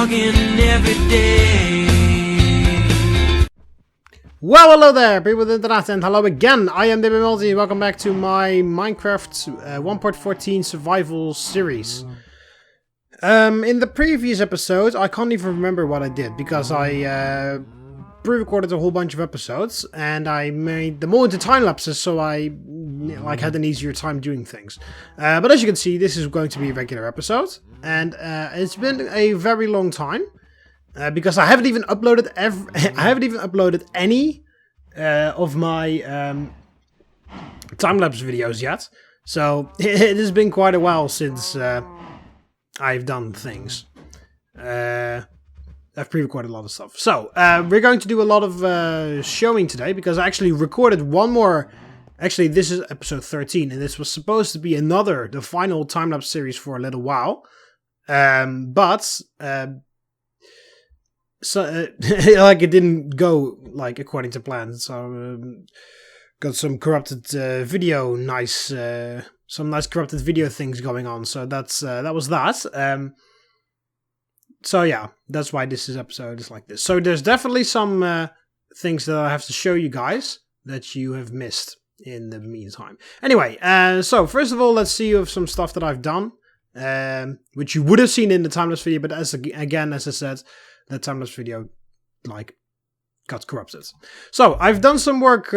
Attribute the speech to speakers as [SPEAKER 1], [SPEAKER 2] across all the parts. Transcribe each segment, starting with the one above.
[SPEAKER 1] logging every day.
[SPEAKER 2] Well, hello there, people of the internet, and hello again. I am TheMBmulti. Welcome back to my Minecraft 1.14 survival series. In the previous episodes, I can't even remember what I did because I pre-recorded a whole bunch of episodes and I made them all into time lapses, so I had an easier time doing things. But as you can see, this is going to be a regular episode, and it's been a very long time. Because I haven't even uploaded any of my time-lapse videos yet. So it has been quite a while since I've done things. I've pre-recorded a lot of stuff. So we're going to do a lot of showing today because I actually recorded one more. Actually, this is episode 13, and this was supposed to be the final time-lapse series for a little while. So, it didn't go, according to plan, so, got some corrupted video, some nice corrupted video things going on, so that was that. So yeah, that's why this episode is like this. So there's definitely some things that I have to show you guys that you have missed in the meantime. Anyway, so first of all, let's see some stuff that I've done, which you would have seen in the timeless video, but as I said, that timeless video, got corrupted. So, I've done some work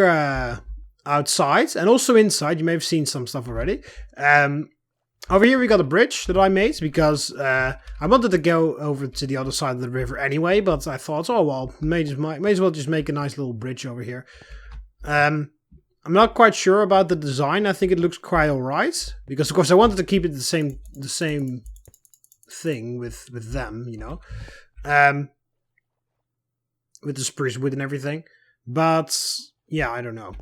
[SPEAKER 2] outside, and also inside. You may have seen some stuff already. Over here we got a bridge that I made, because I wanted to go over to the other side of the river anyway, but I thought, oh well, may as well just make a nice little bridge over here. I'm not quite sure about the design. I think it looks quite alright, because of course I wanted to keep it the same thing with them, you know. With the spruce wood and everything, but yeah, I don't know.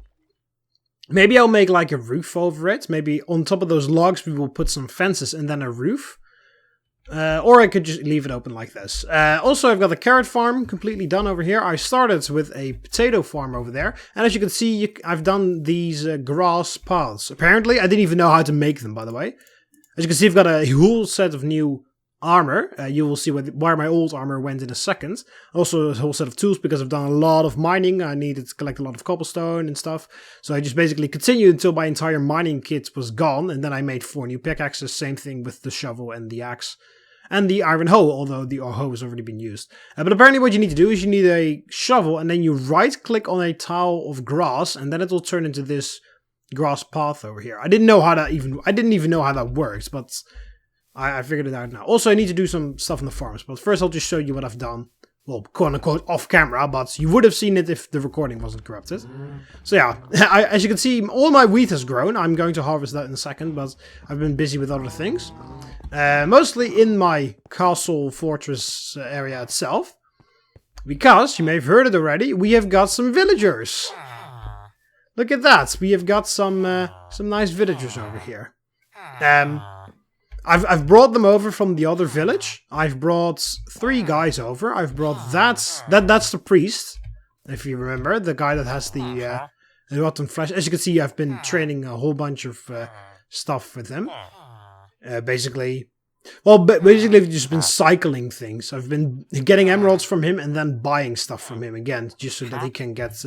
[SPEAKER 2] Maybe I'll make a roof over it. Maybe on top of those logs we will put some fences and then a roof, or I could just leave it open like this. Also, I've got the carrot farm completely done over here. I started with a potato farm over there, and as you can see, I've done these grass paths. Apparently, I didn't even know how to make them, by the way. As you can see, I've got a whole set of new armor. You will see where my old armor went in a second. Also a whole set of tools because I've done a lot of mining. I needed to collect a lot of cobblestone and stuff. So I just basically continued until my entire mining kit was gone, and then I made 4 new pickaxes. Same thing with the shovel and the axe. And the iron hoe, although the hoe has already been used. But apparently what you need to do is you need a shovel, and then you right click on a tile of grass, and then it will turn into this grass path over here. I didn't even know how that works, but I figured it out now. Also, I need to do some stuff on the farms, but first I'll just show you what I've done. Well, quote-unquote off camera, but you would have seen it if the recording wasn't corrupted. So yeah, as you can see, all my wheat has grown. I'm going to harvest that in a second, but I've been busy with other things. Mostly in my castle fortress area itself. Because, you may have heard it already, we have got some villagers. Look at that, we have got some nice villagers over here. I've brought them over from the other village. I've brought 3 guys over. I've brought that's the priest, if you remember, the guy that has the rotten flesh. As you can see, I've been training a whole bunch of stuff with him. Basically, I've just been cycling things. I've been getting emeralds from him and then buying stuff from him again, just so that he can get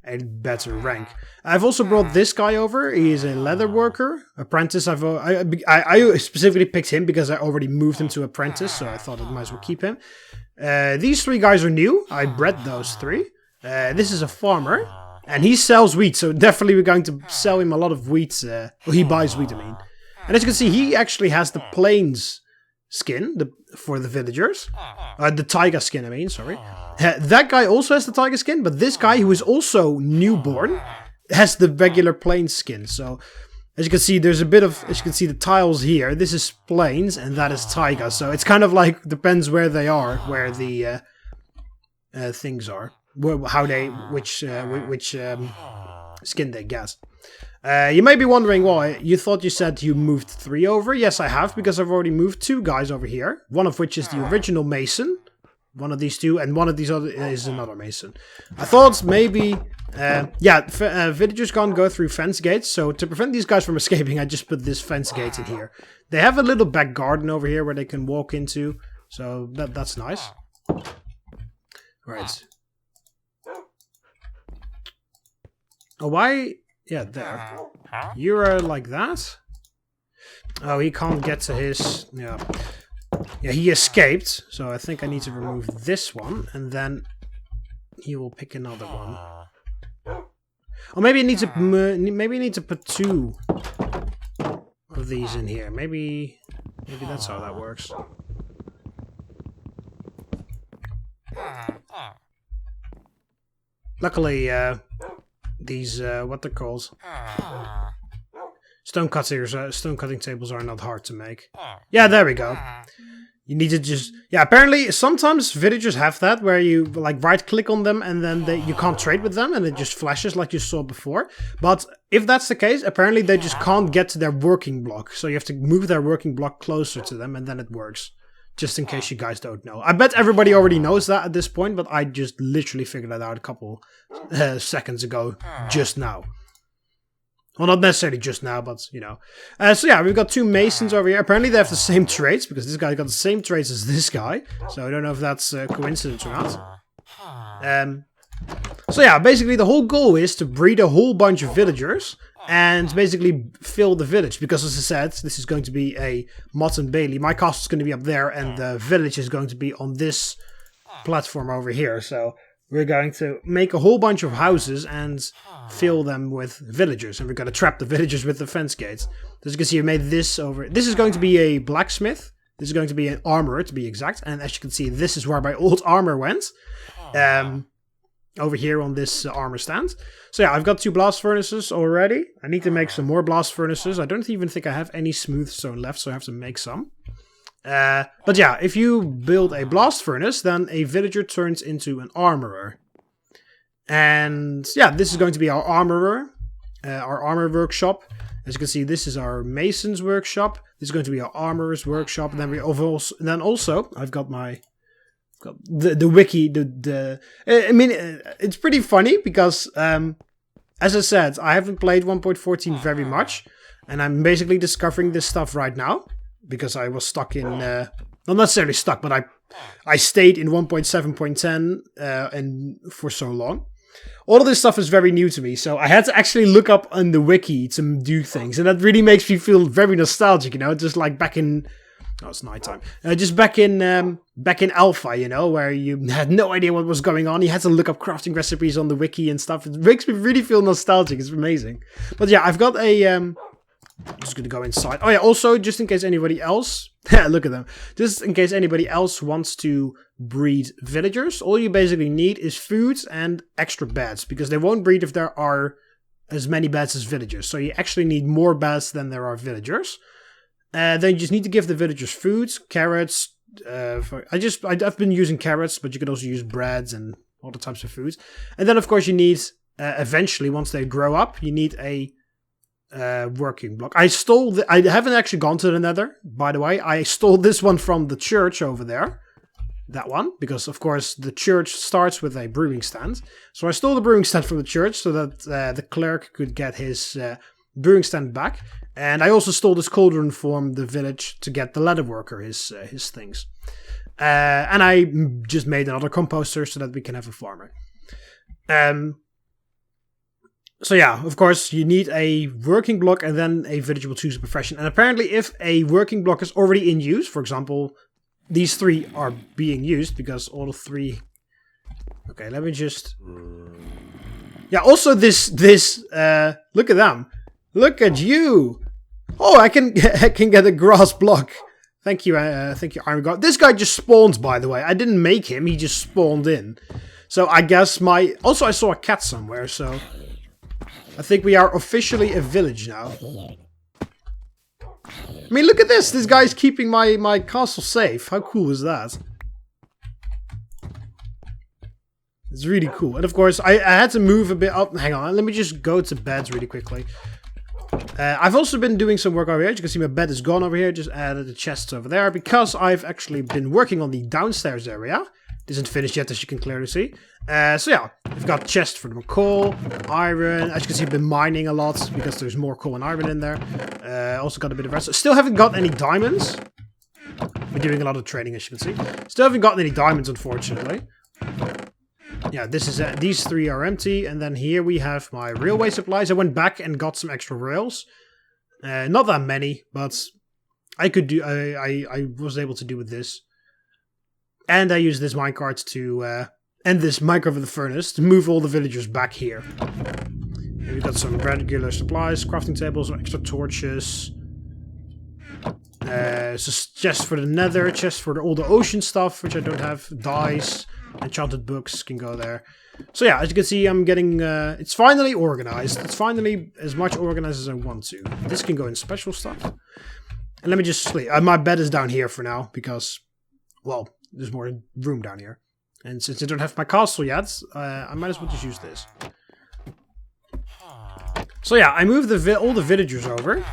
[SPEAKER 2] a better rank. I've also brought this guy over. He is a leather worker, apprentice. I specifically picked him because I already moved him to apprentice, so I thought I might as well keep him. These 3 guys are new. I bred those 3. This is a farmer, and he sells wheat, so definitely we're going to sell him a lot of wheat. Well, he buys wheat, I mean. And as you can see, he actually has the plains skin for the villagers. The taiga skin, I mean, sorry. That guy also has the taiga skin, but this guy, who is also newborn, has the regular plain skin. So, as you can see, as you can see the tiles here, this is plains, and that is taiga. So, it's kind of depends where they are, where the things are. Which skin they get. You may be wondering why. You thought you said you moved 3 over. Yes, I have, because I've already moved 2 guys over here. One of which is the original mason. One of these 2, and one of these other is another mason. I thought maybe villagers can't go through fence gates, so to prevent these guys from escaping, I just put this fence gate in here. They have a little back garden over here where they can walk into. So that's nice. Right. Oh, why? Yeah, there. You're like that? Oh, he can't get to his... Yeah. Yeah, he escaped. So I think I need to remove this one. And then he will pick another one. Or maybe I need to put 2 of these in here. Maybe that's how that works. Luckily, these what they're called, stone cutting tables are not hard to make. Yeah, there we go. You need to just... Yeah, apparently sometimes villagers have that where you like right click on them and then you can't trade with them and it just flashes like you saw before. But if that's the case, apparently they just can't get to their working block. So you have to move their working block closer to them and then it works. Just in case you guys don't know. I bet everybody already knows that at this point, but I just literally figured that out a couple seconds ago, just now. Well, not necessarily just now, but, you know. So yeah, we've got 2 masons over here. Apparently they have the same traits, because this guy got the same traits as this guy. So I don't know if that's a coincidence or not. So yeah, basically the whole goal is to breed a whole bunch of villagers and basically fill the village. Because as I said, this is going to be a Motte and Bailey. My castle is going to be up there and the village is going to be on this platform over here. So we're going to make a whole bunch of houses and fill them with villagers. And we're going to trap the villagers with the fence gates. As you can see, we made this over... This is going to be a blacksmith. This is going to be an armorer, to be exact. And as you can see, this is where my old armor went. Over here on this armor stand. So yeah, I've got 2 blast furnaces already. I need to make some more blast furnaces. I don't even think I have any smooth stone left, so I have to make some. But yeah, if you build a blast furnace, then a villager turns into an armorer. And yeah, this is going to be our armorer, our armor workshop. As you can see, this is our mason's workshop. This is going to be our armorer's workshop. And then also, I've got my... The wiki, I mean, it's pretty funny because, as I said, I haven't played 1.14 very much, and I'm basically discovering this stuff right now, because I was stuck in, not necessarily stuck, but I stayed in 1.7.10, and for so long. All of this stuff is very new to me, so I had to actually look up on the wiki to do things, and that really makes me feel very nostalgic, you know, just like back in... Oh, it's nighttime. Just back in Alpha, you know, where you had no idea what was going on. You had to look up crafting recipes on the wiki and stuff. It makes me really feel nostalgic. It's amazing. But yeah, I've got a... I'm just going to go inside. Oh yeah, also, just in case anybody else... look at them. Just in case anybody else wants to breed villagers, all you basically need is food and extra beds. Because they won't breed if there are as many beds as villagers. So you actually need more beds than there are villagers. Then you just need to give the villagers food, carrots. I've been using carrots, but you can also use breads and all the types of foods. And then, of course, you need, eventually, once they grow up, you need a working block. I haven't actually gone to the Nether, by the way. I stole this one from the church over there. That one, because, of course, the church starts with a brewing stand. So I stole the brewing stand from the church so that the cleric could get his brewing stand back. And I also stole this cauldron from the village to get the leather worker his things. And I just made another composter so that we can have a farmer. So yeah, of course, you need a working block and then a villager will choose a profession. And apparently if a working block is already in use, for example, these 3 are being used because all 3... Okay, let me just... Yeah, also this look at them. Look at you! Oh, I can get a grass block. Thank you, Iron God. This guy just spawned, by the way. I didn't make him, he just spawned in. So I guess also I saw a cat somewhere, so... I think we are officially a village now. I mean, look at this! This guy's keeping my castle safe. How cool is that? It's really cool. And of course, I had to move a bit up. Hang on, let me just go to beds really quickly. I've also been doing some work over here. As you can see, my bed is gone over here. Just added the chests over there because I've actually been working on the downstairs area. It isn't finished yet, as you can clearly see. So yeah, we've got chests for the coal, iron. As you can see, I've been mining a lot because there's more coal and iron in there. Also got a bit of rest. Still haven't got any diamonds. We're doing a lot of trading, as you can see. Still haven't gotten any diamonds, unfortunately. Yeah, this is these 3 are empty, and then here we have my railway supplies. I went back and got some extra rails. Not that many, but I could do. I was able to do with this, and I used this minecart to and this micro of the furnace to move all the villagers back here. And we got some regular supplies, crafting tables, extra torches. Chest for the nether, chest for all the ocean stuff, which I don't have. Dyes, enchanted books can go there. So yeah, as you can see, I'm getting, it's finally organized. It's finally as much organized as I want to. This can go in special stuff. And let me just sleep. My bed is down here for now, because, well, there's more room down here. And since I don't have my castle yet, I might as well just use this. So yeah, I moved all the villagers over.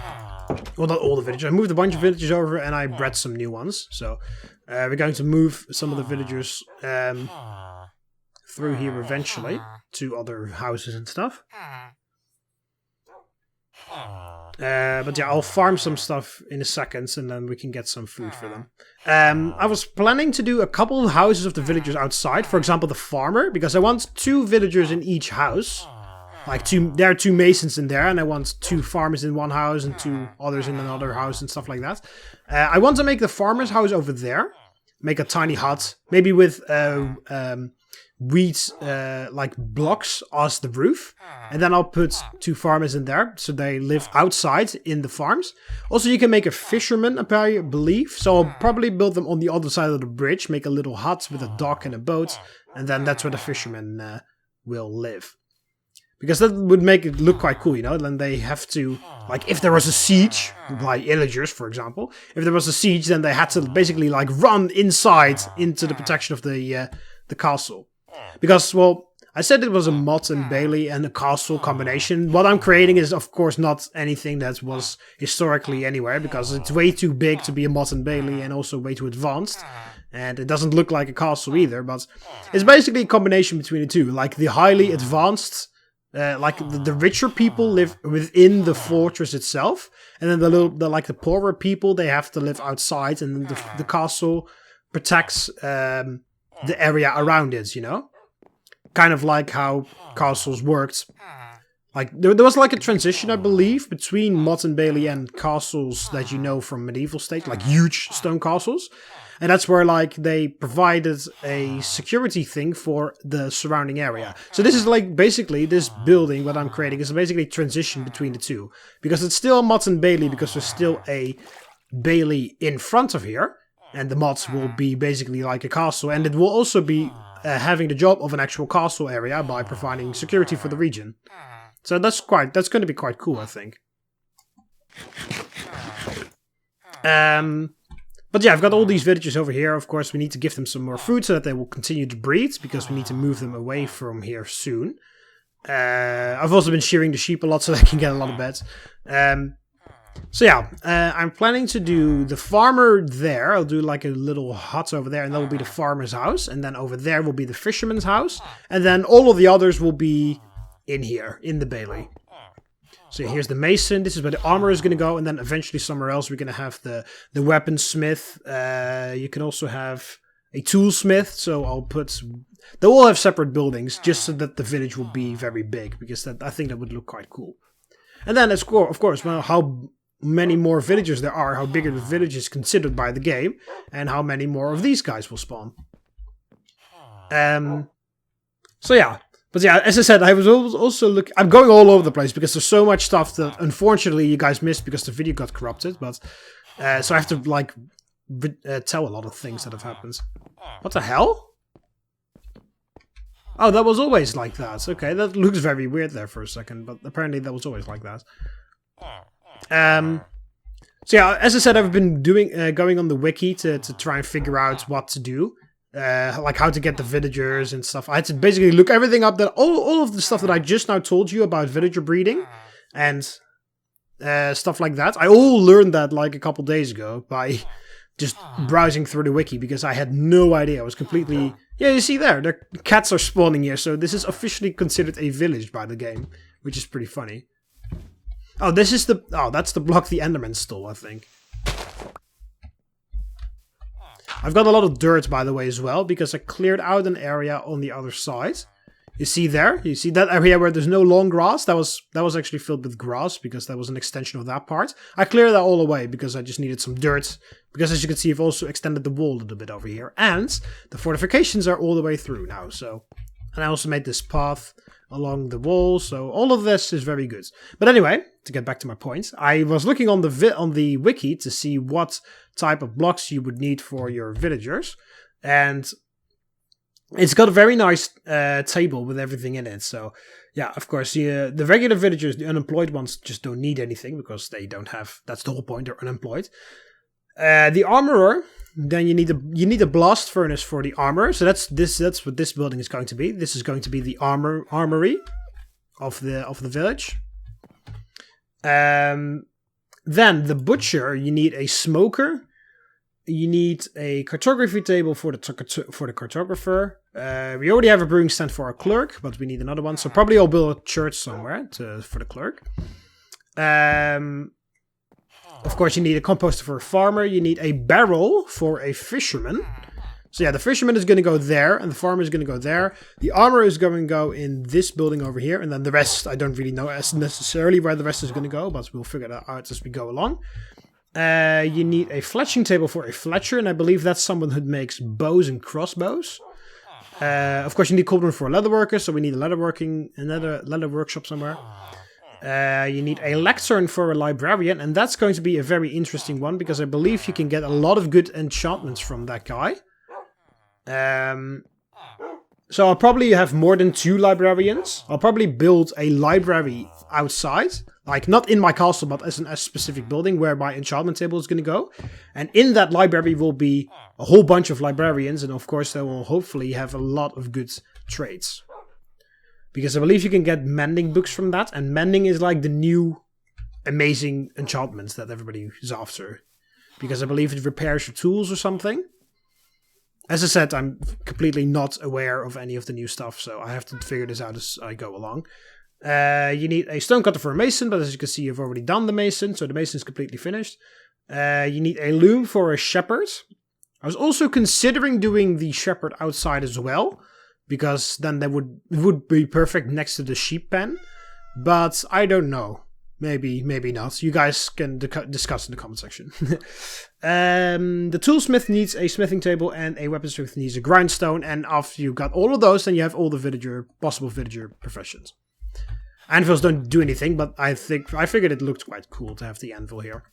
[SPEAKER 2] Well, not all the villagers. I moved a bunch of villagers over and I bred some new ones. So we're going to move some of the villagers through here eventually to other houses and stuff. But yeah, I'll farm some stuff in a second and then we can get some food for them. I was planning to do a couple of houses of the villagers outside. For example, the farmer, because I want 2 villagers in each house. Like there are 2 masons in there, and I want 2 farmers in one house and 2 others in another house and stuff like that. I want to make the farmer's house over there, make a tiny hut, maybe with wheat like blocks as the roof, and then I'll put 2 farmers in there so they live outside in the farms. Also, you can make a fisherman, I believe, so I'll probably build them on the other side of the bridge, make a little hut with a dock and a boat, and then that's where the fishermen will live. Because that would make it look quite cool, you know. Then they have to, like, if there was a siege, like villagers, for example. If there was a siege, then they had to basically, like, run inside into the protection of the castle. Because, well, I said it was a Motte and Bailey and a castle combination. What I'm creating is, of course, not anything that was historically anywhere. Because it's way too big to be a Motte and Bailey and also way too advanced. And it doesn't look like a castle either. But it's basically a combination between the two. Like, the highly advanced... like the richer people live within the fortress itself, and then the poorer people, they have to live outside, and then the castle protects the area around it, you know? Kind of like how castles worked. Like there was like a transition, I believe, between Motte and Bailey and castles that you know from medieval state, like huge stone castles. And that's where, like, they provided a security thing for the surrounding area. So this is, like, basically, this building, what I'm creating, is basically a transition between the two. Because it's still Motte and Bailey, because there's still a Bailey in front of here. And the Motte will be basically like a castle. And it will also be having the job of an actual castle area by providing security for the region. So that's going to be quite cool, I think. But yeah, I've got all these villagers over here. Of course, we need to give them some more food so that they will continue to breed, because we need to move them away from here soon. I've also been shearing the sheep a lot so they can get a lot of beds. So yeah, I'm planning to do the farmer there. I'll do like a little hut over there, and that will be the farmer's house. And then over there will be the fisherman's house. And then all of the others will be in here, in the Bailey. So here's the mason, this is where the armor is going to go, and then eventually somewhere else we're going to have the weaponsmith. You can also have a toolsmith, so I'll put... They'll all have separate buildings, just so that the village will be very big, because I think that would look quite cool. And then, of course, well, how many more villagers there are, how bigger the village is considered by the game, and how many more of these guys will spawn. So yeah. But yeah, as I said, I was also looking... I'm going all over the place because there's so much stuff that, unfortunately, you guys missed because the video got corrupted. But so I have to, like, tell a lot of things that have happened. What the hell? Oh, that was always like that. Okay, that looks very weird there for a second, but apparently that was always like that. So yeah, as I said, I've been going on the wiki to try and figure out what to do. Like how to get the villagers and stuff. I had to basically look everything up, that all of the stuff that I just now told you about villager breeding and stuff like that. I all learned that like a couple days ago by just browsing through the wiki, because I had no idea. I was completely... Yeah, you see there, the cats are spawning here, so this is officially considered a village by the game, which is pretty funny. Oh, this is the... Oh, that's the block the Enderman stole, I think. I've got a lot of dirt, by the way, as well, because I cleared out an area on the other side. You see there? You see that area where there's no long grass? That was actually filled with grass, because that was an extension of that part. I cleared that all away, because I just needed some dirt. Because as you can see, I've also extended the wall a little bit over here. And the fortifications are all the way through now, so... And I also made this path along the wall, so all of this is very good. But anyway, to get back to my point, I was looking on the wiki to see what type of blocks you would need for your villagers. And... it's got a very nice table with everything in it. So, yeah, of course, the regular villagers, the unemployed ones, just don't need anything because they don't have... That's the whole point, they're unemployed. The armorer, then you need a blast furnace for the armor. So that's what this building is going to be. This is going to be the armory of the village. Then the butcher, you need a smoker. You need a cartography table for the cartographer. We already have a brewing stand for our clerk, but we need another one. So probably I'll build a church somewhere for the clerk. Of course, you need a composter for a farmer. You need a barrel for a fisherman. So yeah, the fisherman is going to go there, and the farmer is going to go there. The armor is going to go in this building over here, and then the rest, I don't really know necessarily where the rest is going to go, but we'll figure that out as we go along. You need a fletching table for a fletcher, and I believe that's someone who makes bows and crossbows. Of course, you need cauldron for a leatherworker, so we need another leather workshop somewhere. You need a lectern for a librarian, and that's going to be a very interesting one, because I believe you can get a lot of good enchantments from that guy. So I'll probably have more than 2 librarians. I'll probably build a library outside. Like, not in my castle, but as a specific building where my enchantment table is going to go. And in that library will be a whole bunch of librarians. And of course, they will hopefully have a lot of good trades. Because I believe you can get mending books from that. And mending is like the new amazing enchantments that everybody is after. Because I believe it repairs your tools or something. As I said, I'm completely not aware of any of the new stuff. So I have to figure this out as I go along. You need a stonecutter for a mason, but as you can see, you've already done the mason, so the mason is completely finished. You need a loom for a shepherd. I was also considering doing the shepherd outside as well, because then it would be perfect next to the sheep pen. But I don't know. Maybe not. You guys can discuss in the comment section. The toolsmith needs a smithing table, and a weaponsmith needs a grindstone. And after you've got all of those, then you have all the possible villager professions. Anvils don't do anything, but I figured it looked quite cool to have the anvil here.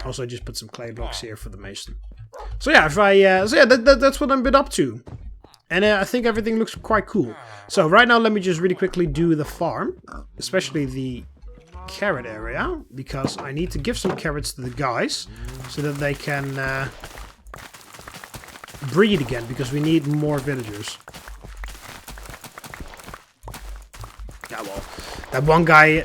[SPEAKER 2] Also, I just put some clay blocks here for the mason. So yeah, that's what I've been up to, and I think everything looks quite cool. So right now, let me just really quickly do the farm, especially the carrot area, because I need to give some carrots to the guys so that they can breed again, because we need more villagers. Yeah, well, that one guy,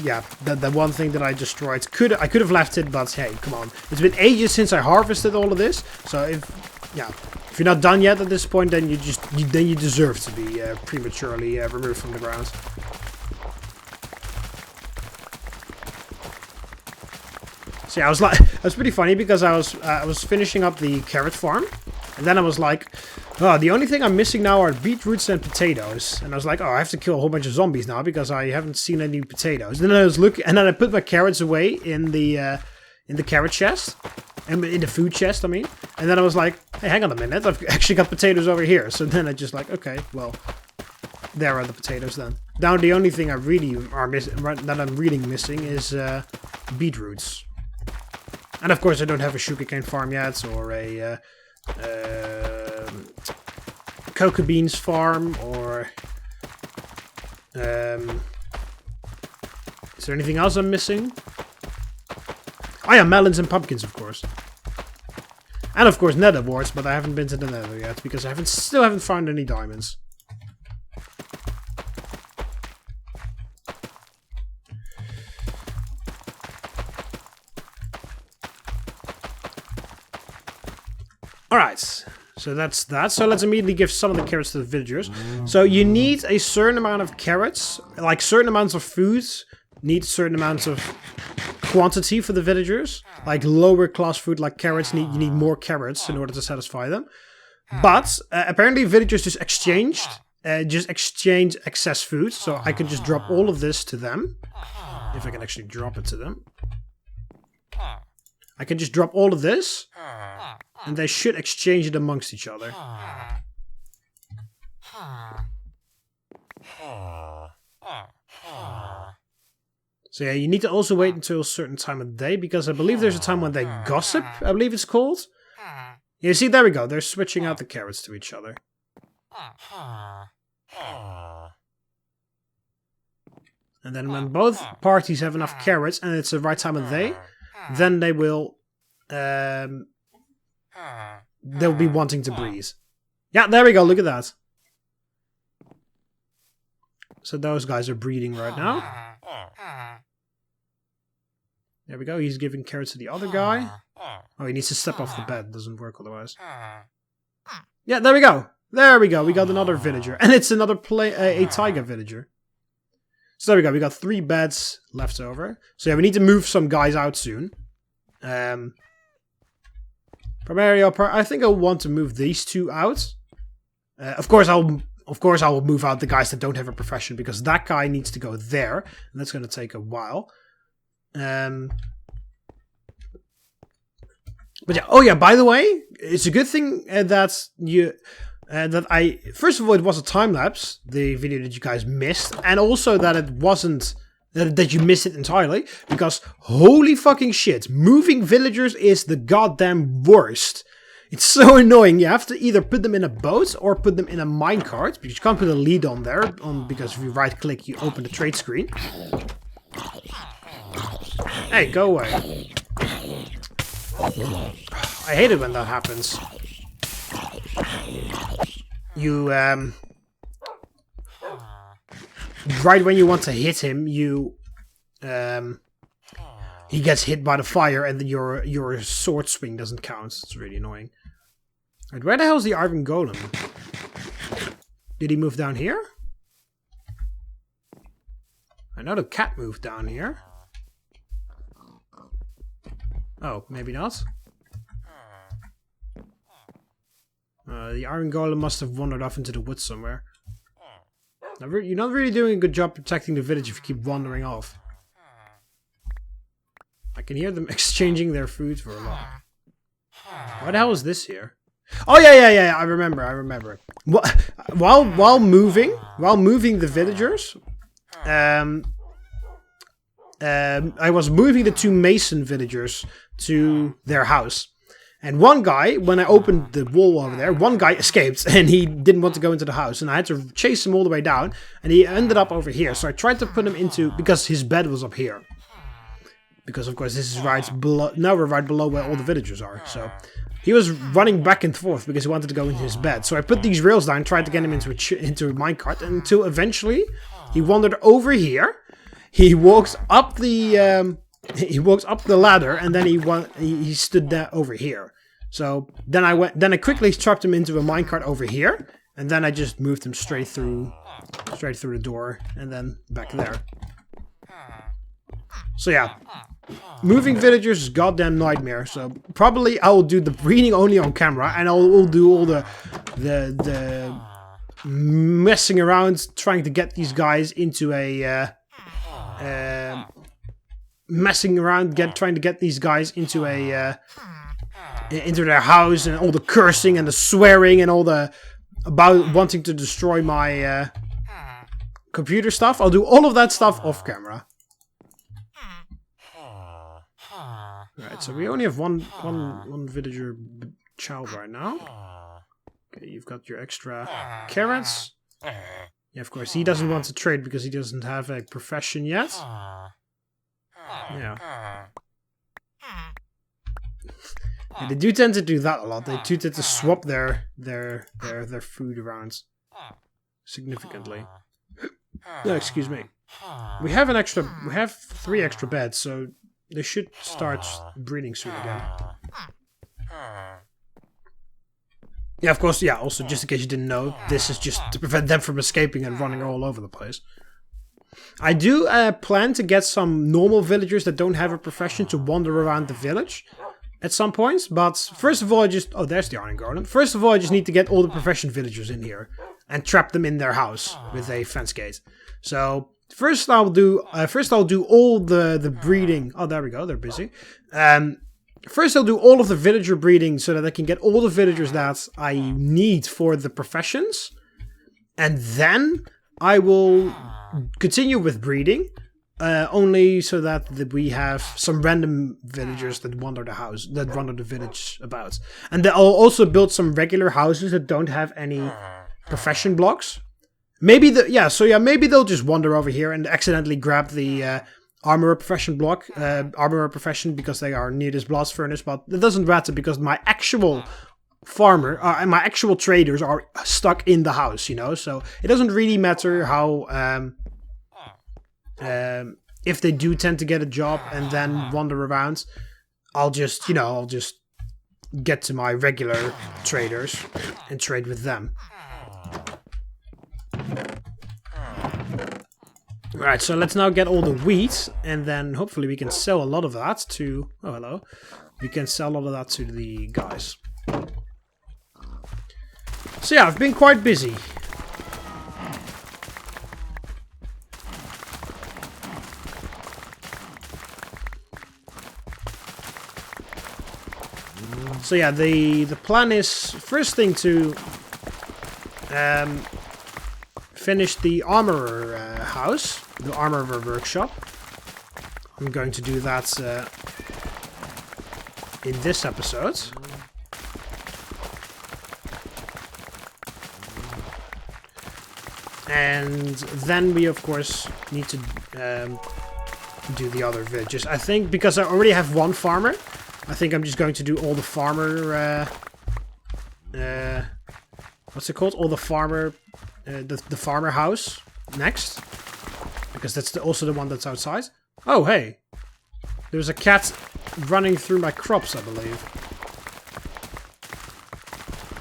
[SPEAKER 2] yeah, that one thing that I destroyed, I could have left it, but hey, come on. It's been ages since I harvested all of this, so if you're not done yet at this point, then you deserve to be prematurely removed from the ground. So yeah, it was pretty funny, because I was finishing up the carrot farm, and then I was like, oh, the only thing I'm missing now are beetroots and potatoes. And I was like, oh, I have to kill a whole bunch of zombies now, because I haven't seen any potatoes. And then I was and then I put my carrots away in the carrot chest, and in the food chest, I mean. And then I was like, hey, hang on a minute, I've actually got potatoes over here. So then I just like, okay, well, there are the potatoes then. Now the only thing I really that I'm really missing is beetroots. And of course, I don't have a sugarcane farm yet, or a cocoa beans farm, or is there anything else I'm missing? Oh yeah, melons and pumpkins, of course. And of course, nether warts, but I haven't been to the nether yet, because I still haven't found any diamonds. Alright, so that's that. So let's immediately give some of the carrots to the villagers. So you need a certain amount of carrots, like certain amounts of food, need certain amounts of quantity for the villagers. like lower class food like carrots, you need more carrots in order to satisfy them. But apparently villagers just exchange excess food, so I can just drop all of this to them. If I can actually drop it to them. I can just drop all of this, and they should exchange it amongst each other. So yeah, you need to also wait until a certain time of day, because I believe there's a time when they gossip, I believe it's called. You see, there we go, they're switching out the carrots to each other. And then when both parties have enough carrots and it's the right time of day, then they will they'll be wanting to breed. Yeah, there we go, look at that. So those guys are breeding right now. There we go, he's giving carrots to the other guy. Oh, he needs to step off the bed, doesn't work otherwise. Yeah, there we go. There we go, we got another villager. And it's another a tiger villager. So there we go, we got 3 beds left over. So yeah, we need to move some guys out soon. Primarily, I think I'll want to move these 2 out. Of course, I'll move out the guys that don't have a profession, because that guy needs to go there, and that's going to take a while. But yeah, oh yeah, by the way, it's a good thing that first of all, it was a time lapse, the video that you guys missed, and also that it wasn't that you missed it entirely, because holy fucking shit, moving villagers is the goddamn worst. It's so annoying. You have to either put them in a boat or put them in a minecart, because you can't put a lead on there, because if you right click, you open the trade screen. Hey, go away. I hate it when that happens. You, right when you want to hit him, he gets hit by the fire, and then your sword swing doesn't count. It's really annoying. Right, where the hell is the iron golem? Did he move down here? I know the cat moved down here. Oh, maybe not. The iron golem must have wandered off into the woods somewhere. You're not really doing a good job protecting the village if you keep wandering off. I can hear them exchanging their food for a lot. Why the hell is this here? Oh yeah, I remember. While moving the villagers, I was moving the 2 mason villagers to their house. And one guy, when I opened the wall over there, one guy escaped and he didn't want to go into the house. And I had to chase him all the way down. And he ended up over here. So I tried to put him into, because his bed was up here. Because of course this is right below, now we're right below where all the villagers are. So he was running back and forth because he wanted to go into his bed. So I put these rails down, tried to get him into a minecart, until eventually he wandered over here. He walks up the ladder, and then he stood there over here. So then I quickly trapped him into a minecart over here, and then I just moved him straight through the door, and then back there. So yeah, moving villagers is a goddamn nightmare. So probably I will do the breeding only on camera, and I will do all the messing around trying to get these guys into a trying to get these guys into their house, and all the cursing and the swearing and all the about wanting to destroy my computer stuff. I'll do all of that stuff off camera. Right, so we only have one villager child right now. Okay, you've got your extra carrots. Yeah, of course, he doesn't want to trade because he doesn't have a profession yet. Yeah. They do tend to do that a lot. They do tend to swap their food around significantly. No, excuse me. We have 3 extra beds, so they should start breeding soon again. Yeah, of course, yeah, also, just in case you didn't know, this is just to prevent them from escaping and running all over the place. I do plan to get some normal villagers that don't have a profession to wander around the village at some points. But first of all, I just... Oh, there's the iron golem. First of all, I just need to get all the profession villagers in here and trap them in their house with a fence gate. So first I'll do all the breeding. Oh, there we go. They're busy. First I'll do all of the villager breeding so that I can get all the villagers that I need for the professions. And then I will continue with breeding, only so that we have some random villagers that wander the village about. And then I'll also build some regular houses that don't have any profession blocks. Maybe they'll just wander over here and accidentally grab the armorer profession block, armorer profession, because they are near this blast furnace. But it doesn't matter because my actual farmer and my actual traders are stuck in the house, you know. So it doesn't really matter how if they do tend to get a job and then wander around. I'll just get to my regular traders and trade with them. Right, so let's now get all the wheat, and then hopefully we can sell a lot of that to... Oh, hello. We can sell a lot of that to the guys. So yeah, I've been quite busy. So yeah, the plan is first thing to finish the armorer house, the armorer workshop. I'm going to do that in this episode. And then we of course need to do the other villages. I think because I already have one farmer, I think I'm just going to do all the farmer what's it called? All the farmer the farmer house next, because that's also the one that's outside. Oh hey, there's a cat running through my crops, I believe.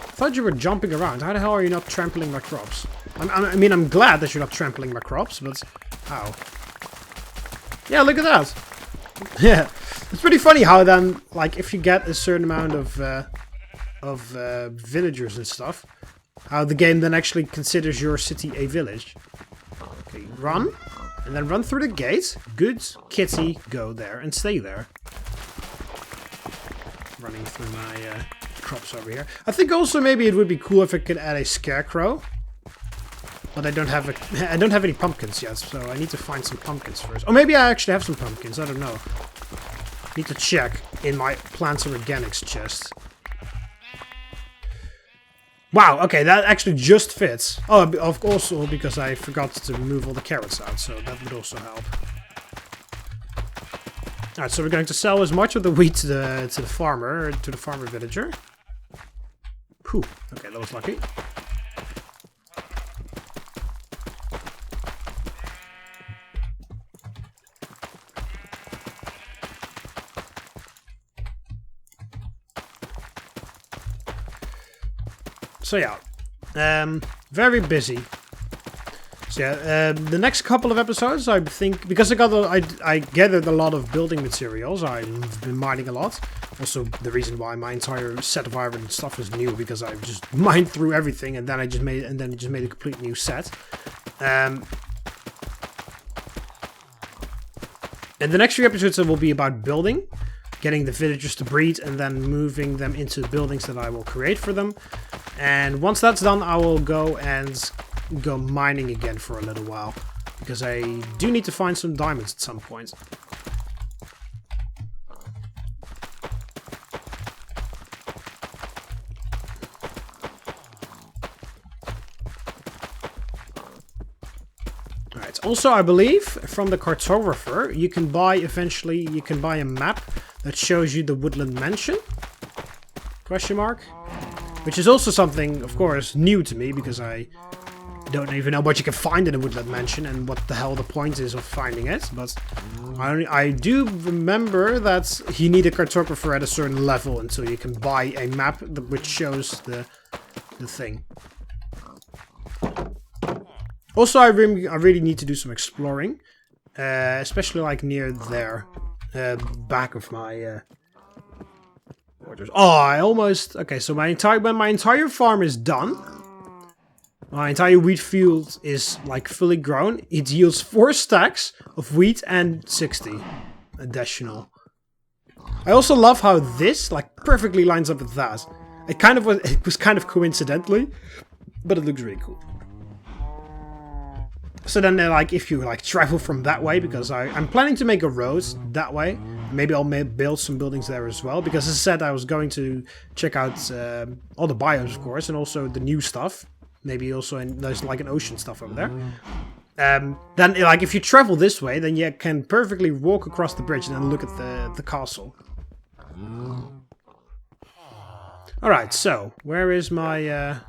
[SPEAKER 2] I thought you were jumping around. How the hell are you not trampling my crops? I mean, I'm glad that you're not trampling my crops, but how? Yeah, look at that. Yeah, it's pretty funny how then, like, if you get a certain amount of villagers and stuff, how the game then actually considers your city a village. Okay, run, and then run through the gate. Good kitty, go there and stay there. Running through my crops over here. I think also maybe it would be cool if I could add a scarecrow. But I don't have any pumpkins yet, so I need to find some pumpkins first. Or maybe I actually have some pumpkins, I don't know. Need to check in my plants and organics chest. Wow, okay, that actually just fits. Oh, also because I forgot to move all the carrots out, so that would also help. Alright, so we're going to sell as much of the wheat to the farmer villager. Whew, okay, that was lucky. So yeah, very busy. So yeah, the next couple of episodes, I think, because I gathered a lot of building materials. I've been mining a lot. Also, the reason why my entire set of iron and stuff is new, because I just mined through everything and then it just made a complete new set. And the next few episodes will be about building, getting the villagers to breed, and then moving them into the buildings that I will create for them. And once that's done, I will go mining again for a little while, because I do need to find some diamonds at some point. Alright, also I believe from the cartographer you can buy a map that shows you the woodland mansion? Question mark? Which is also something, of course, new to me, because I don't even know what you can find in a woodland mansion and what the hell the point is of finding it. But I do remember that you need a cartographer at a certain level until you can buy a map which shows the thing. Also, I really need to do some exploring. Especially like near there. Back of my... orders. Oh, I almost... Okay, so when my entire farm is done... My entire wheat field is like fully grown. It yields 4 stacks of wheat and 60 additional. I also love how this like perfectly lines up with that. It was kind of coincidentally, but it looks really cool. So then like if you like travel from that way, because I'm planning to make a road that way. Maybe I'll build some buildings there as well, because as I said I was going to check out all the biomes of course, and also the new stuff. Maybe also there's like an ocean stuff over there. Then like if you travel this way, then you can perfectly walk across the bridge and then look at the castle. Alright, so where is my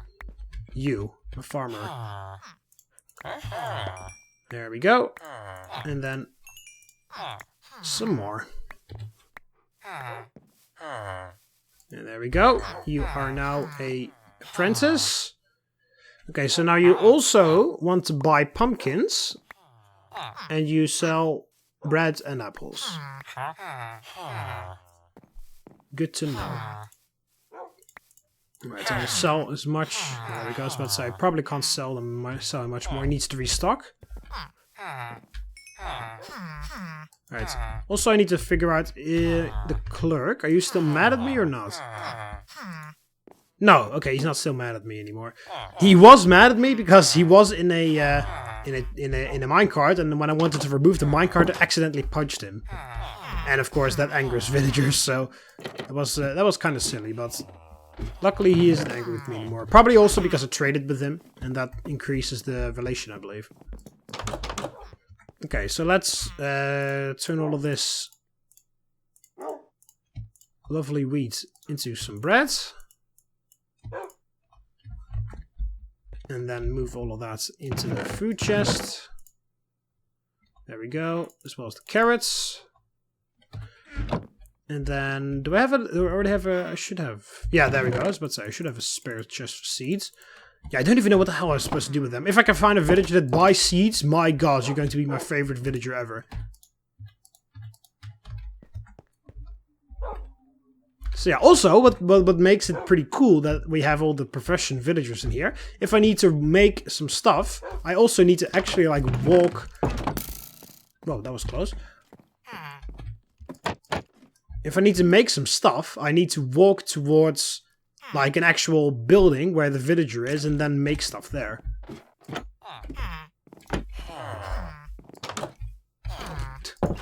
[SPEAKER 2] my farmer? There we go. And then some more. And there we go. You are now a apprentice. Okay, so now you also want to buy pumpkins, and you sell bread and apples. Good to know. Right, I'm gonna sell as much. There we go. I was about to say I probably can't sell much more. It needs to restock. Right. Also, I need to figure out the clerk. Are you still mad at me or not? No, okay, he's not still mad at me anymore. He was mad at me because he was in a minecart, and when I wanted to remove the minecart, I accidentally punched him. And of course, that angers villagers. So that was kind of silly, but luckily he isn't angry with me anymore. Probably also because I traded with him, and that increases the relation, I believe. Okay, so let's turn all of this lovely wheat into some bread. And then move all of that into the food chest. There we go. As well as the carrots. And then, do I already have a, I should have. Yeah, there we go. I was about to say, I should have a spare chest for seeds. Yeah, I don't even know what the hell I was supposed to do with them. If I can find a villager that buys seeds, my god, you're going to be my favorite villager ever. So yeah, also, what makes it pretty cool that we have all the profession villagers in here. If I need to make some stuff, I also need to actually, like, walk... Whoa, that was close. If I need to make some stuff, I need to walk towards, like, an actual building where the villager is and then make stuff there.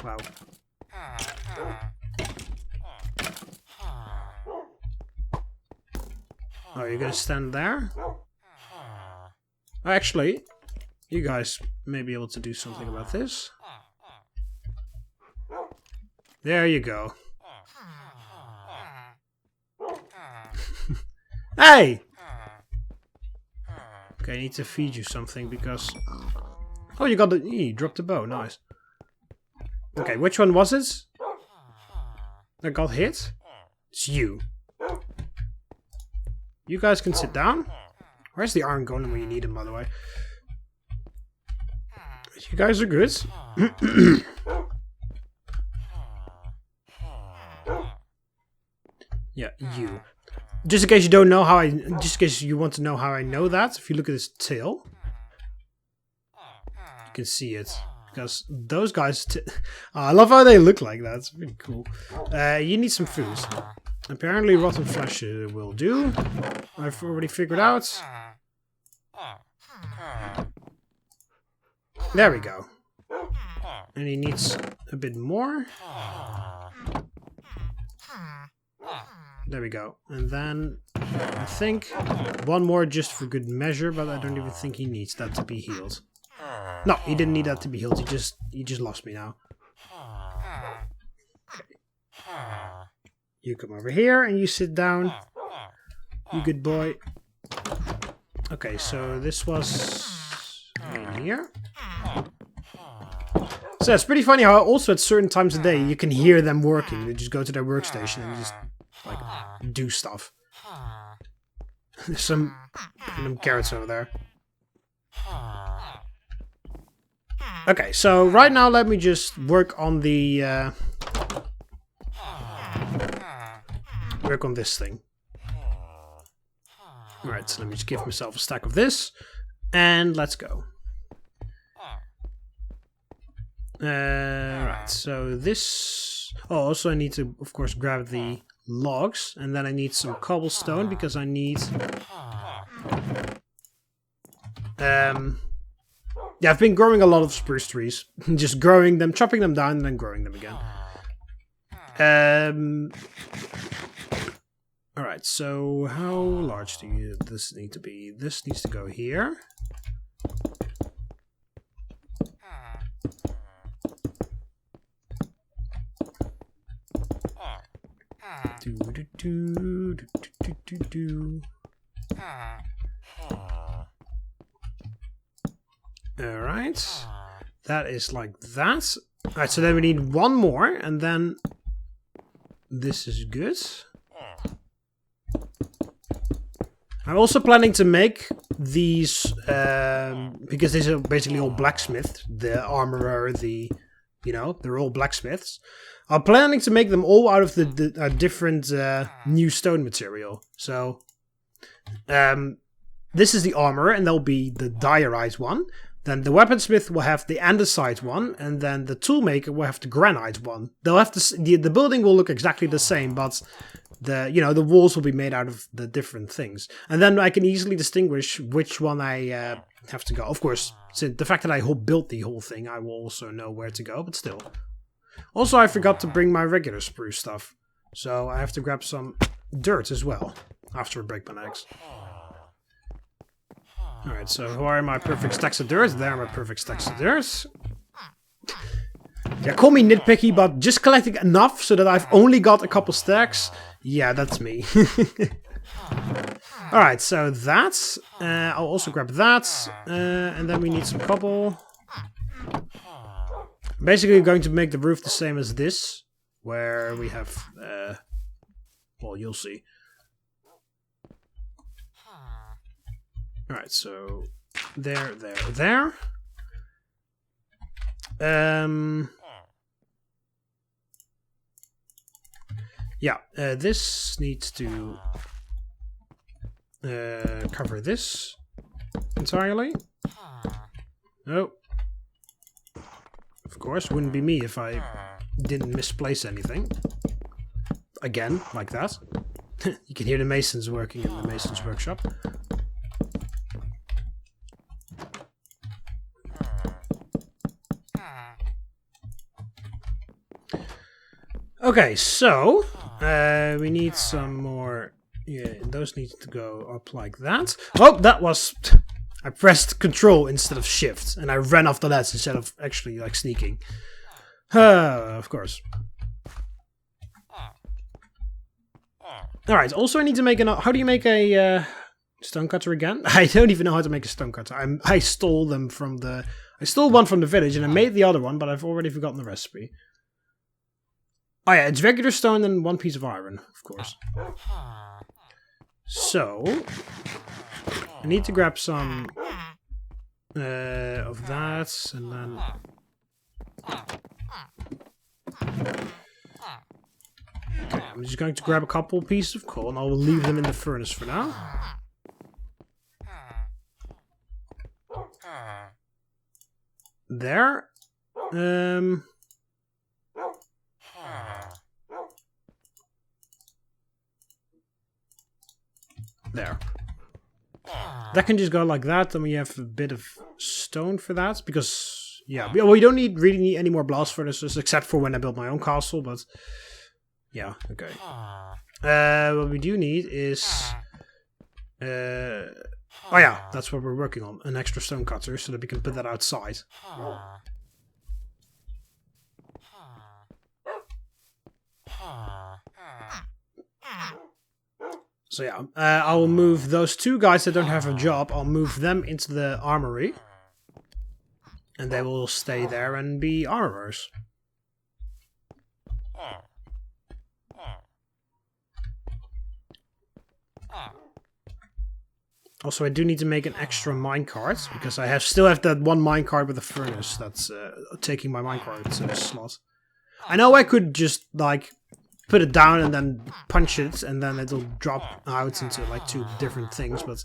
[SPEAKER 2] Wow. Oh, you're gonna stand there? Actually, you guys may be able to do something about this. There you go. Hey! Okay, I need to feed you something because... Oh, you got the... You dropped the bow, nice. Okay, which one was it that got hit? It's you. You guys can sit down. Where's the iron going when you need him, by the way? You guys are good. Yeah, you. Just in case you don't know how just in case you want to know how I know that, if you look at his tail, you can see it. Because those guys... I love how they look like that. It's really cool. You need some food. Apparently rotten flesh will do. I've already figured out. There we go. And he needs a bit more. There we go. And then I think one more just for good measure, but I don't even think he needs that to be healed. No, he didn't need that to be healed. He just lost me now. Okay. You come over here and you sit down. You good boy. Okay, so this was in here. So it's pretty funny how also at certain times of day you can hear them working. They just go to their workstation and just like do stuff. There's some random carrots over there. Okay, so right now let me just work on the work on this thing. Alright, so let me just give myself a stack of this, and let's go. Right, so this... Oh, also I need to, of course, grab the logs, and then I need some cobblestone, because I need... Yeah, I've been growing a lot of spruce trees. Just growing them, chopping them down, and then growing them again. Alright, so how large do this need to be? This needs to go here. Alright. That is like that. Alright, so then we need one more, and then this is good. I'm also planning to make these, because these are basically all blacksmiths. The armorer, you know, they're all blacksmiths. I'm planning to make them all out of the different new stone material. So, this is the armorer, and there'll be the diorite one. Then the weaponsmith will have the andesite one, and then the toolmaker will have the granite one. They'll have the building will look exactly the same, but the walls will be made out of the different things. And then I can easily distinguish which one I have to go. Of course, since the fact that I built the whole thing, I will also know where to go, but still. Also, I forgot to bring my regular spruce stuff, so I have to grab some dirt as well after I break my axe. Alright, so who are my perfect stacks of dirt? There are my perfect stacks of dirt. Yeah, call me nitpicky, but just collecting enough so that I've only got a couple stacks. Yeah, that's me. Alright, so that's... I'll also grab that. And then we need some cobble. Basically, I'm going to make the roof the same as this. Where we have... well, you'll see. Alright, so... There. Yeah, this needs to cover this entirely. Oh. Of course, wouldn't be me if I didn't misplace anything. Again, like that. You can hear the masons working in the mason's workshop. Okay, so we need some more. Yeah, those need to go up like that. Oh, that was. I pressed Control instead of Shift, and I ran off the ledge instead of actually like sneaking. Of course. All right. Also, I need to make an. How do you make a stonecutter again? I don't even know how to make a stonecutter. I stole them from the. I stole one from the village, and I made the other one, but I've already forgotten the recipe. Oh yeah, it's regular stone and one piece of iron, of course. So, I need to grab some of that, and then... Okay, I'm just going to grab a couple pieces of coal, and I will leave them in the furnace for now. There. There. That can just go like that, and we have a bit of stone for that, because, yeah, we don't really need any more blast furnaces, except for when I build my own castle, but, yeah, okay. What we do need is, oh yeah, that's what we're working on, an extra stone cutter, so that we can put that outside. So yeah, I will move those two guys that don't have a job, I'll move them into the armory. And they will stay there and be armorers. Also, I do need to make an extra minecart, because I still have that one minecart with a furnace that's taking my minecart slot. I know I could just, like, put it down and then punch it, and then it'll drop out into, like, 2 different things, but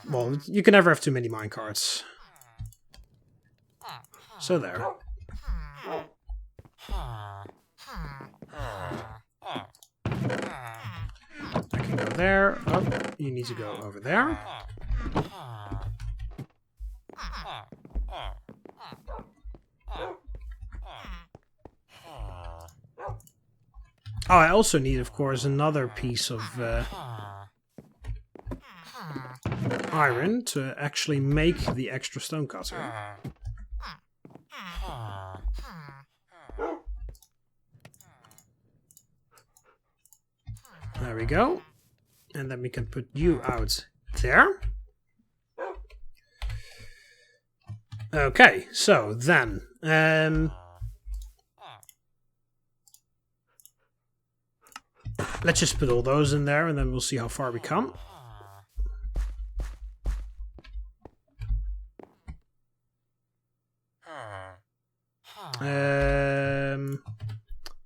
[SPEAKER 2] well, you can never have too many minecarts. So there. I can go there. Oh, you need to go over there. Oh, I also need, of course, another piece of iron to actually make the extra stone cutter. There we go. And then we can put you out there. Okay, so then... let's just put all those in there, and then we'll see how far we come.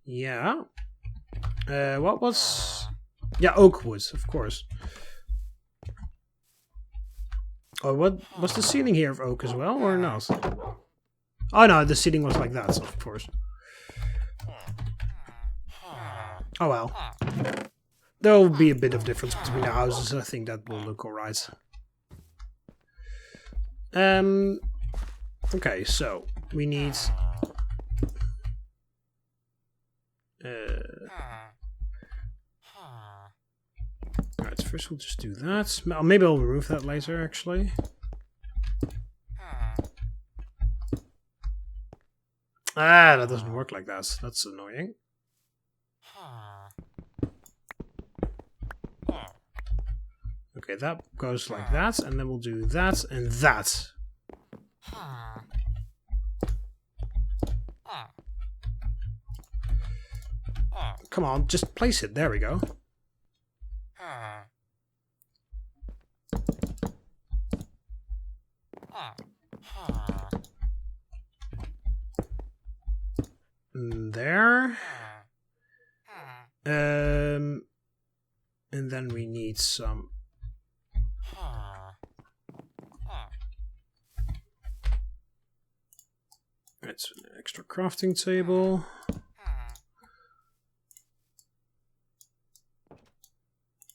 [SPEAKER 2] Yeah. What was... Yeah, oak wood, of course. Oh, what was the ceiling here of oak as well, or not? Oh no, the ceiling was like that, so of course. Oh well. There will be a bit of difference between the houses. I think that will look alright. Okay, so we need... Alright, first we'll just do that. Maybe I'll remove that later, actually. Ah, that doesn't work like that. That's annoying. Okay, that goes like that, and then we'll do that and that. Come on, just place it. There we go. There. And then we need some... It's an extra crafting table.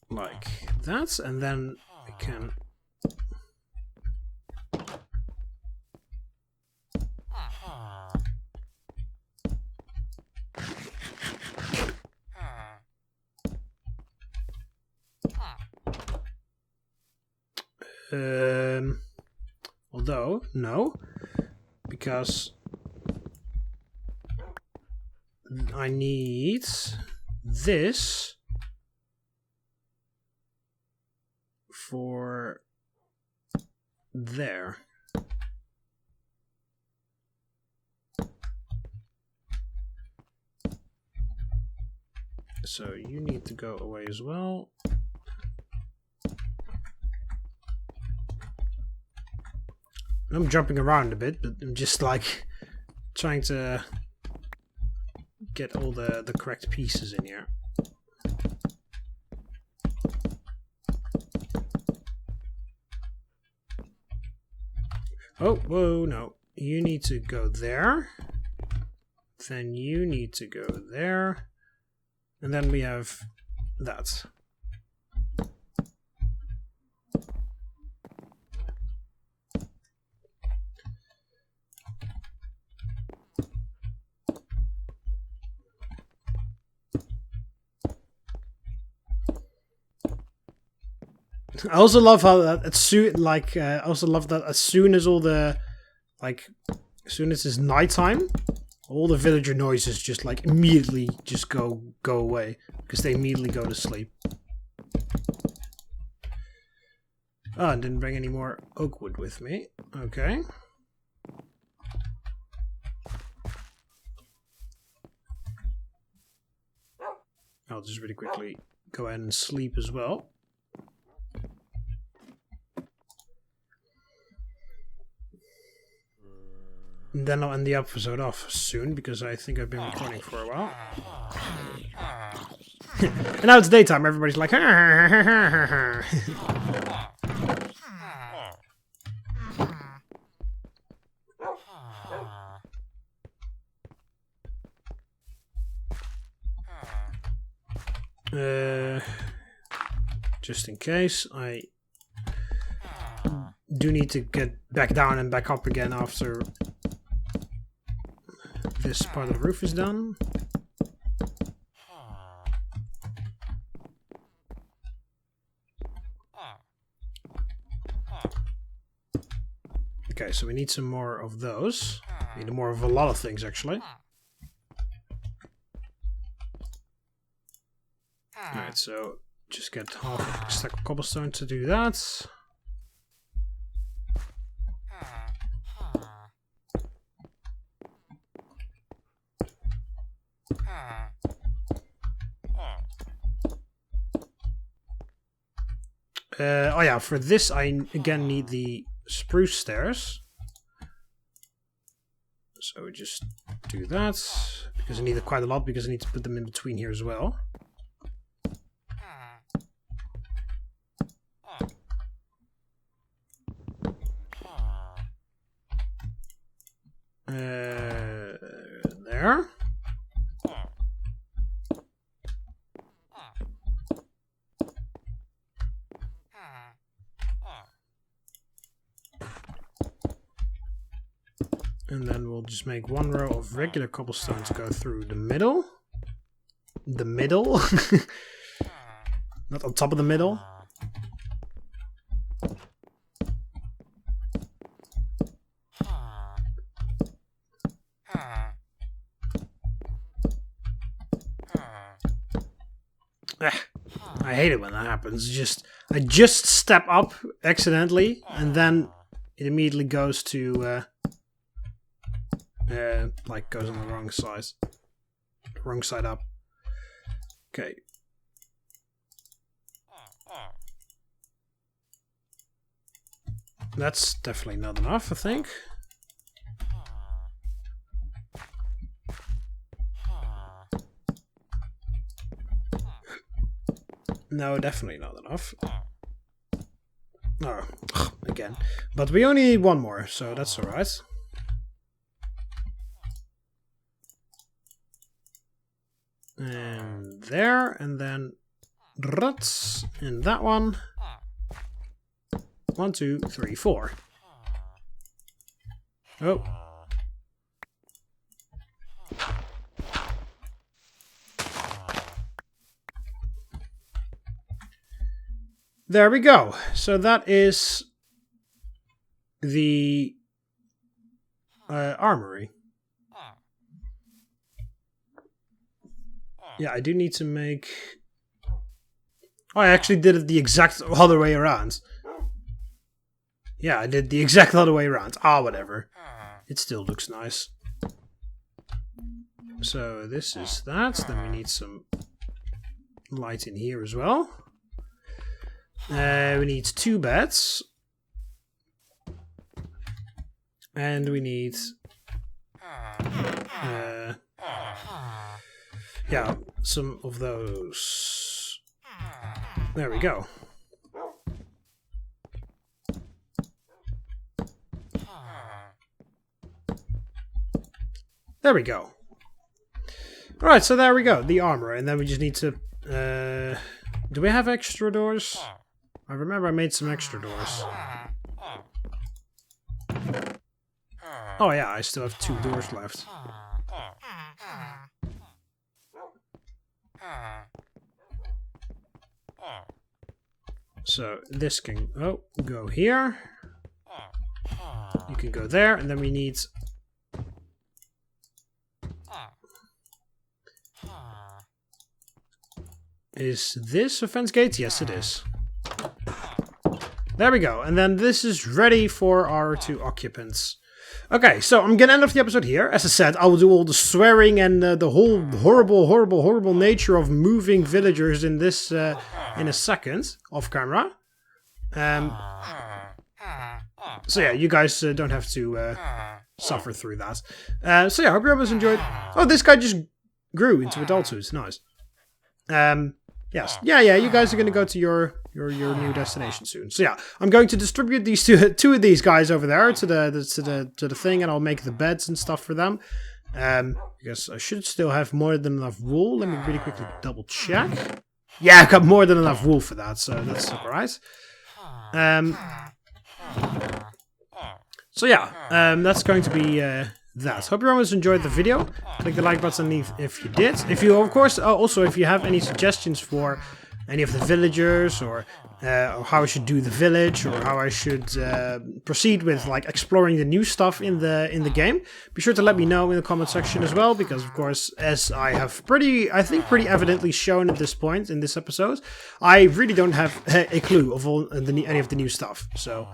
[SPEAKER 2] Like that, and then we can... Although, no, because I need this for there. So you need to go away as well. I'm jumping around a bit, but I'm just like trying to get all the correct pieces in here. Oh, whoa, no. You need to go there. Then you need to go there. And then we have that. I also love how that as soon I also love that as soon as all the as soon as it's nighttime, all the villager noises just like immediately just go away because they immediately go to sleep. Oh, I didn't bring any more oak wood with me. Okay. I'll just really quickly go ahead and sleep as well. And then I'll end the episode off soon, because I think I've been recording for a while. And now it's daytime, everybody's like... just in case, I do need to get back down and back up again after this part of the roof is done. Okay, so we need some more of those. We need more of a lot of things, actually. Alright, so just get half a stack of cobblestone to do that. Oh yeah, for this I again need the spruce stairs. So we just do that, because I need it quite a lot, because I need to put them in between here as well. There. And then we'll just make one row of regular cobblestone to go through the middle. The middle? Not on top of the middle. I hate it when that happens. I just step up accidentally, and then it immediately goes to like goes on the wrong side. Wrong side up. Okay. That's definitely not enough, I think. No, definitely not enough. Oh, again. But we only need one more, so that's alright. And there, and then ruts in that one. 1, 2, 3, 4. Oh. There we go. So that is the armory. Yeah, I do need to make... Oh, I actually did it the exact other way around. Yeah, I did the exact other way around. Ah, whatever. It still looks nice. So this is that. Then we need some light in here as well. We need 2 beds. And we need... yeah, some of those. There we go. There we go. Alright, so there we go. The armor. And then we just need to... do we have extra doors? I remember I made some extra doors. Oh yeah, I still have 2 doors left. So this can go here. You can go there, and then we need... Is this a fence gate? Yes, it is. There we go. And then this is ready for our 2 occupants. Okay, so I'm gonna end off the episode here. As I said, I will do all the swearing and the whole horrible nature of moving villagers in this in a second off camera. So yeah, you guys don't have to suffer through that. So yeah, I hope you guys enjoyed. Oh, this guy just grew into adulthood. Nice. Yes. Yeah, you guys are going to go to your new destination soon. So yeah, I'm going to distribute these two of these guys over there to the thing, and I'll make the beds and stuff for them. Because I should still have more than enough wool. Let me really quickly double check. Yeah, I got more than enough wool for that, so that's alright. So yeah, that's going to be that. Hope everyone has enjoyed the video. Click the like button if you did. If you, of course, also if you have any suggestions for any of the villagers, or how I should do the village, or how I should proceed with like exploring the new stuff in the game, be sure to let me know in the comment section as well, because of course, as I have pretty evidently shown at this point in this episode, I really don't have a clue of any of the new stuff. So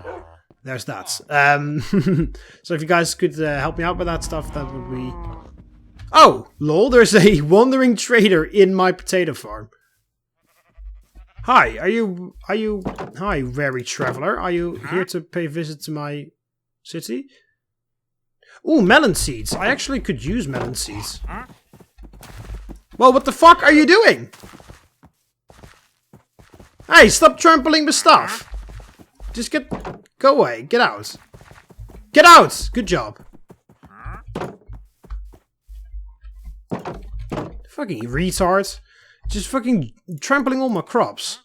[SPEAKER 2] there's that. So if you guys could help me out with that stuff, that would be... Oh, lol, there's a wandering trader in my potato farm. Hi, hi, weary traveler. Are you here to pay visit to my city? Ooh, melon seeds. I actually could use melon seeds. Well, what the fuck are you doing? Hey, stop trampling the stuff. Just go away. Get out. Get out! Good job. Fucking retard. Just fucking trampling all my crops.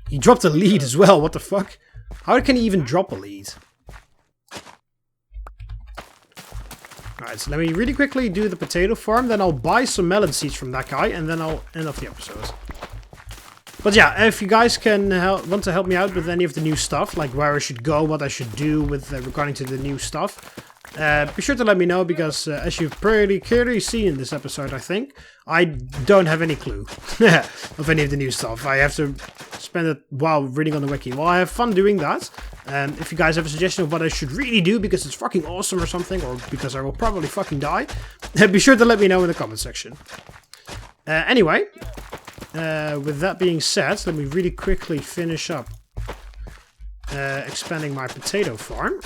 [SPEAKER 2] He dropped a lead as well, what the fuck? How can he even drop a lead? Alright, so let me really quickly do the potato farm, then I'll buy some melon seeds from that guy, and then I'll end off the episode. But yeah, if you guys can want to help me out with any of the new stuff, like where I should go, what I should do with regarding to the new stuff, be sure to let me know, because as you've pretty clearly seen in this episode, I think, I don't have any clue of any of the new stuff. I have to spend a while reading on the wiki. Well, I have fun doing that. If you guys have a suggestion of what I should really do because it's fucking awesome or something, or because I will probably fucking die, be sure to let me know in the comment section. Anyway, with that being said, let me really quickly finish up expanding my potato farm.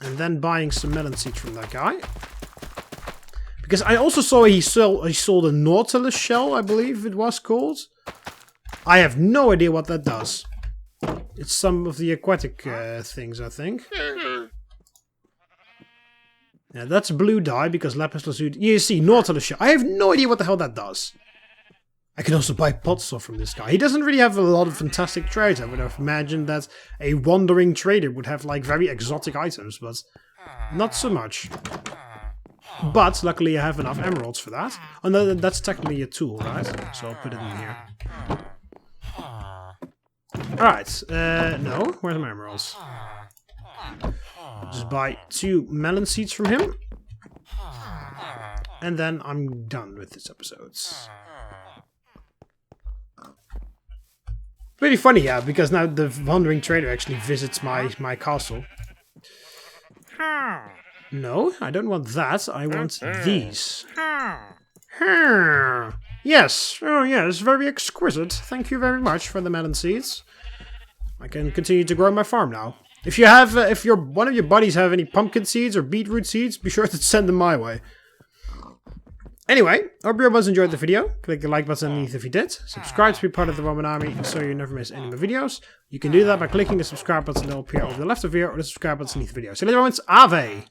[SPEAKER 2] And then buying some melon seeds from that guy. Because I also saw he sold a Nautilus shell, I believe it was called. I have no idea what that does. It's some of the aquatic things, I think. Yeah, that's blue dye because lapis lazuli. You see, Nautilus shell. I have no idea what the hell that does. I can also buy pot stuff from this guy. He doesn't really have a lot of fantastic trades. I would have imagined that a wandering trader would have like very exotic items, but not so much. But luckily I have enough emeralds for that. Oh no, that's technically a tool, right? So I'll put it in here. Alright, no, where's my emeralds? Just buy 2 melon seeds from him. And then I'm done with this episode. Pretty funny, yeah, because now the wandering trader actually visits my castle. No, I don't want that. I want these. Yes. Oh, yes. Very exquisite. Thank you very much for the melon seeds. I can continue to grow my farm now. If you have, if one of your buddies have any pumpkin seeds or beetroot seeds, be sure to send them my way. Anyway, hope you guys enjoyed the video. Click the like button underneath if you did. Subscribe to be part of the Roman Army so you never miss any of my videos. You can do that by clicking the subscribe button that will appear over the left of here, or the subscribe button underneath the video. So later on, it's Ave!